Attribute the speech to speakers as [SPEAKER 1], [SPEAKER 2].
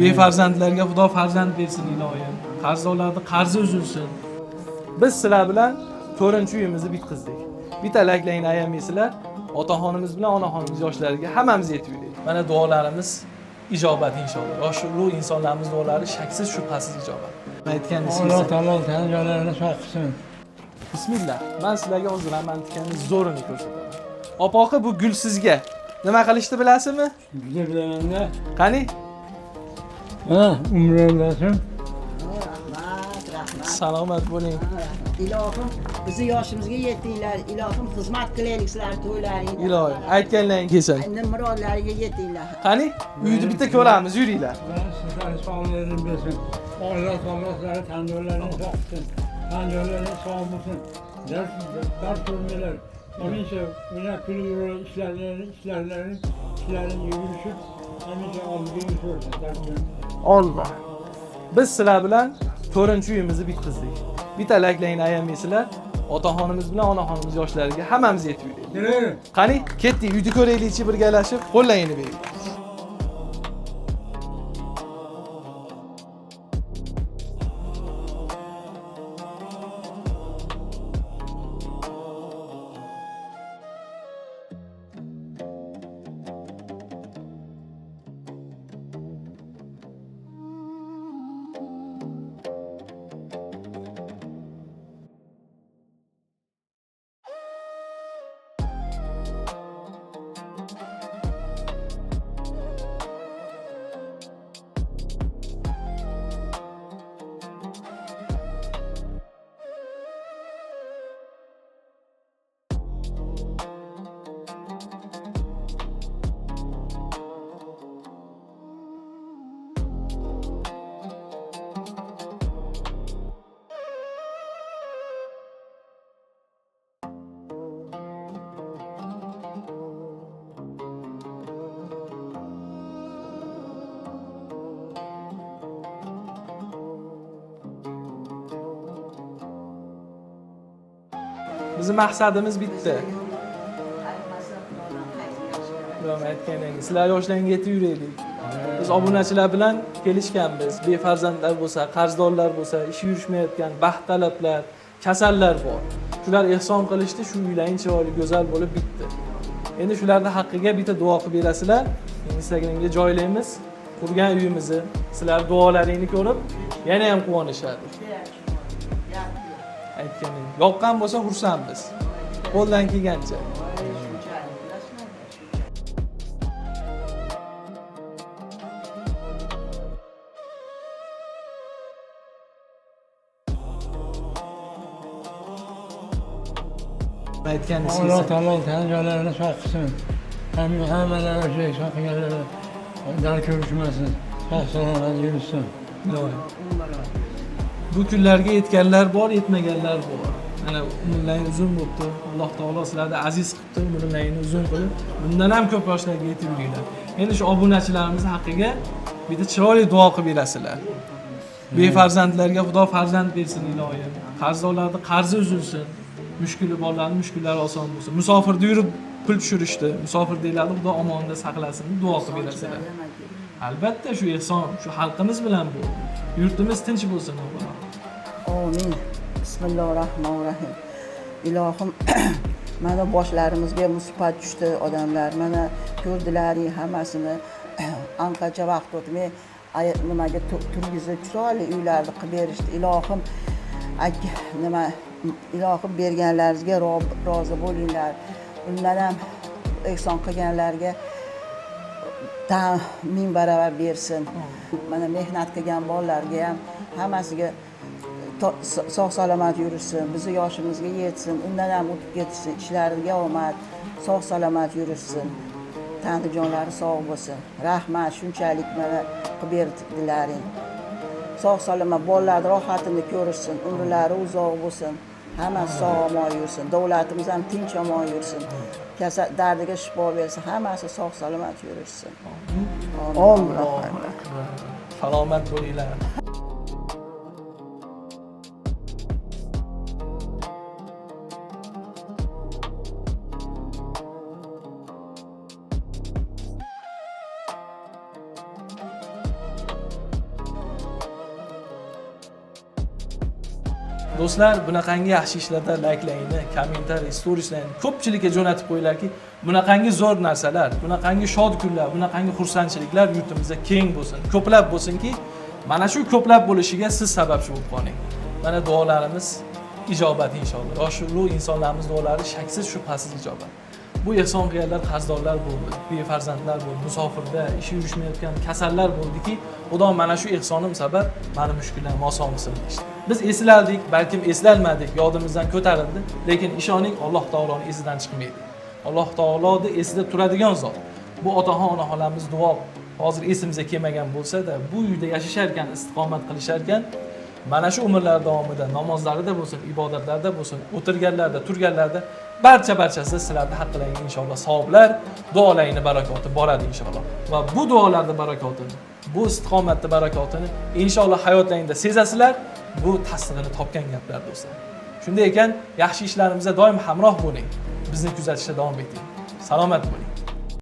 [SPEAKER 1] Befarzandlarga Xudo farzand bersin iloyim. Qarzdorlarning qarzi uzilsin. Biz sizlar bilan 4-uyimizni bitkizdik. Bitalaklarni ayamaysizlar. Otaxonimiz bilan onaxonimiz yoshlariga hammamiz yetib yurdik. Mana duolarimiz ijobat inshaalloh. Yoshlu insonlarimiz duolari shaksiz shubhasiz ijobat. Aytganingiz
[SPEAKER 2] Alloh taolo tan joylarini sog' qilsin.
[SPEAKER 1] Bismillah. Men sizlarga hozir romantikani zo'rini ko'rsataman. Opoqi bu gul sizga. Nima qilishni bilasizmi?
[SPEAKER 2] Juda bilaman-da.
[SPEAKER 1] Qani?
[SPEAKER 2] Ha, umrlarim.
[SPEAKER 1] Salomat bo'ling.
[SPEAKER 3] Ilohim bizni yoshimizga yetdinglar. Ilohim xizmat qilaylik sizlar to'ylaringda.
[SPEAKER 1] Iloyim, aytganlaring kelsin.
[SPEAKER 3] Endi murodlariga yetdinglar.
[SPEAKER 1] Qani? Uyni bitta ko'ramiz, yuringlar.
[SPEAKER 2] Sizlarni sog'lig'ini bersin. Alloh taolo sizlarni tan joylarini sog' qilsin. Tan joylarini sog' bo'lsin. Dard ko'rmanglar. Hamisha mana kulib ishlarini yurishib, hamisha oldiga yurishsin.
[SPEAKER 1] Alloh. Biz sizlar bilan 4-uyimizni bitkizdik. Bitalaklarni ayamaysizlar. Otaxonimiz bilan onaxonimiz yoshlariga hammamiz yetib yurdik. Qani, ketdik, uyni ko'raylikchi birgalashib, qo'llaringni bering. Bizim maqsadimiz bitta. Biroq aytganingiz, sizlar yoshlarga yetib yuraylik. Biz obunachilar bilan kelishganmiz. Befarzandlar bo'lsa, qarzdorlar bo'lsa, ishi yurishmayotgan baxtalablar, kasallar bor. Shular ehson qilishdi, shu uylaring chiroyli, go'zal bo'lib bitdi. Endi shularning haqqiga bitta duo qilib berasizlar. Instagramga joylaymiz. Qurgan uyimizni, sizlar duolaringni ko'rib, yana ham quvonishadi. Aytganing, yoqqan bo'lsa xursandmiz. Qo'ldan kelgancha. Aytganingiz
[SPEAKER 2] Alloh taolo tan joylarini sog' qilsin. Hammalar o'sha sog' qilganlar dar ko'rishmasin. Sog' salomat yursin.
[SPEAKER 1] Bu kunlarga yetganlar bor, yetmaganlar bor. Mana umrlaring uzun bo'libdi. Alloh taolo sizlarni aziz qilibdi, umrlaringni uzun qilib, bundan ham ko'p yoshlarga yetib yuringlar. Endi shu obunachilarimiz haqqiga bitta chiroyli duo qilib berasizlar. Befarzandlarga Xudo farzand bersin iloyim. Qarzdorlarning qarzi uzilsin. Mushkuli borlarning mushkullari oson bo'lsin. Musofirda yurib pul tushirishdi. Musofirdagilarni Xudo omonda saqlasin, duo qilib berasizlar. Albatta shu ehson, shu xalqimiz bilan bu. Yurtimiz tinch bo'lsin.
[SPEAKER 3] Amin. Bismillahirrohmanirrohim. Ilohim mana boshlarimizga musibat tushdi odamlar. Mana ko'rdilaring hammasini. Anqacha vaqt o'tmay nimaga turgizib chiroyli uylarni qilib berishdi. Ilohim ilohim berganlaringizga rozi bo'linglar. Undan ham ehson qilganlarga ming baravar bersin. Mana mehnat qilgan bolalarga ham hammasiga sog' salomat yurishsin, bizni yoshimizga yetsin, undan ham o'tib ketishsin, ishlariga omad, sog' salomat yurishsin, tandijonlari sog' bo'lsin. Rahmat, shunchalik mana qilib berdilaring. Sog' salomat bolalar rohatini ko'rishsin, umrlari uzoq bo'lsin, hammasi sog' omon yursin, davlatimiz ham tinch omon yursin. Kasal dardiga shifo bersin, hammasi sog' salomat yurishsin. Alloh akbar.
[SPEAKER 1] Salomat bo'linglar. Do'stlar, bunaqangi yaxshi ishlarda layklayni, kommentariy, storieslarni ko'pchilikka jo'natib qo'yinglarki, bunaqangi zo'r narsalar, bunaqangi shod kunlar, bunaqangi xursandchiliklar yurtimizda keng bo'lsin, ko'plab bo'lsinki, mana shu ko'plab bo'lishiga siz sababchi bo'lib qoling. Mana duolarimiz ijobat inshaalloh. Yoshli insonlarimiz duolari shaksiz shubhasiz ijobat. Bu ehson qilganlar qarzdorlar bo'ldi, befarzandlar bo'ldi, musofirda, ishi yurishmayotgan kasallar bo'ldiki, Xudo mana shu ehsonim sabab meni mushkullarimni oson qilsin deydi. Biz eslardik, balkim eslanmadik, yodimizdan ko'tarildi, lekin ishoning Alloh taoloning esidan chiqmaydi. Alloh taoloning esida turadigan zot. Bu otaxon onaxonlarimiz duo hozir esimizga kelmagan bo'lsa-da, bu uyda yashashar ekan, istiqomat qilishar ekan, mana shu umrlar davomida namozlarida bo'lsin, ibodatlarda bo'lsin, o'tirganlarda, turganlarda barchasida sizlarning haqqingizga inshaalloh savoblar, duolaringni barakoti boradi inshaalloh. Va bu duolarning barakotini, bu istiqomatning barakotini inshaalloh hayotlaringizda sezasizlar. Bu tasdig'ini topgan gaplar do'stlar. Shunday ekan, yaxshi ishlarimizda doim hamroh bo'ling. Bizni kuzatishda davom eting. Salomat bo'ling.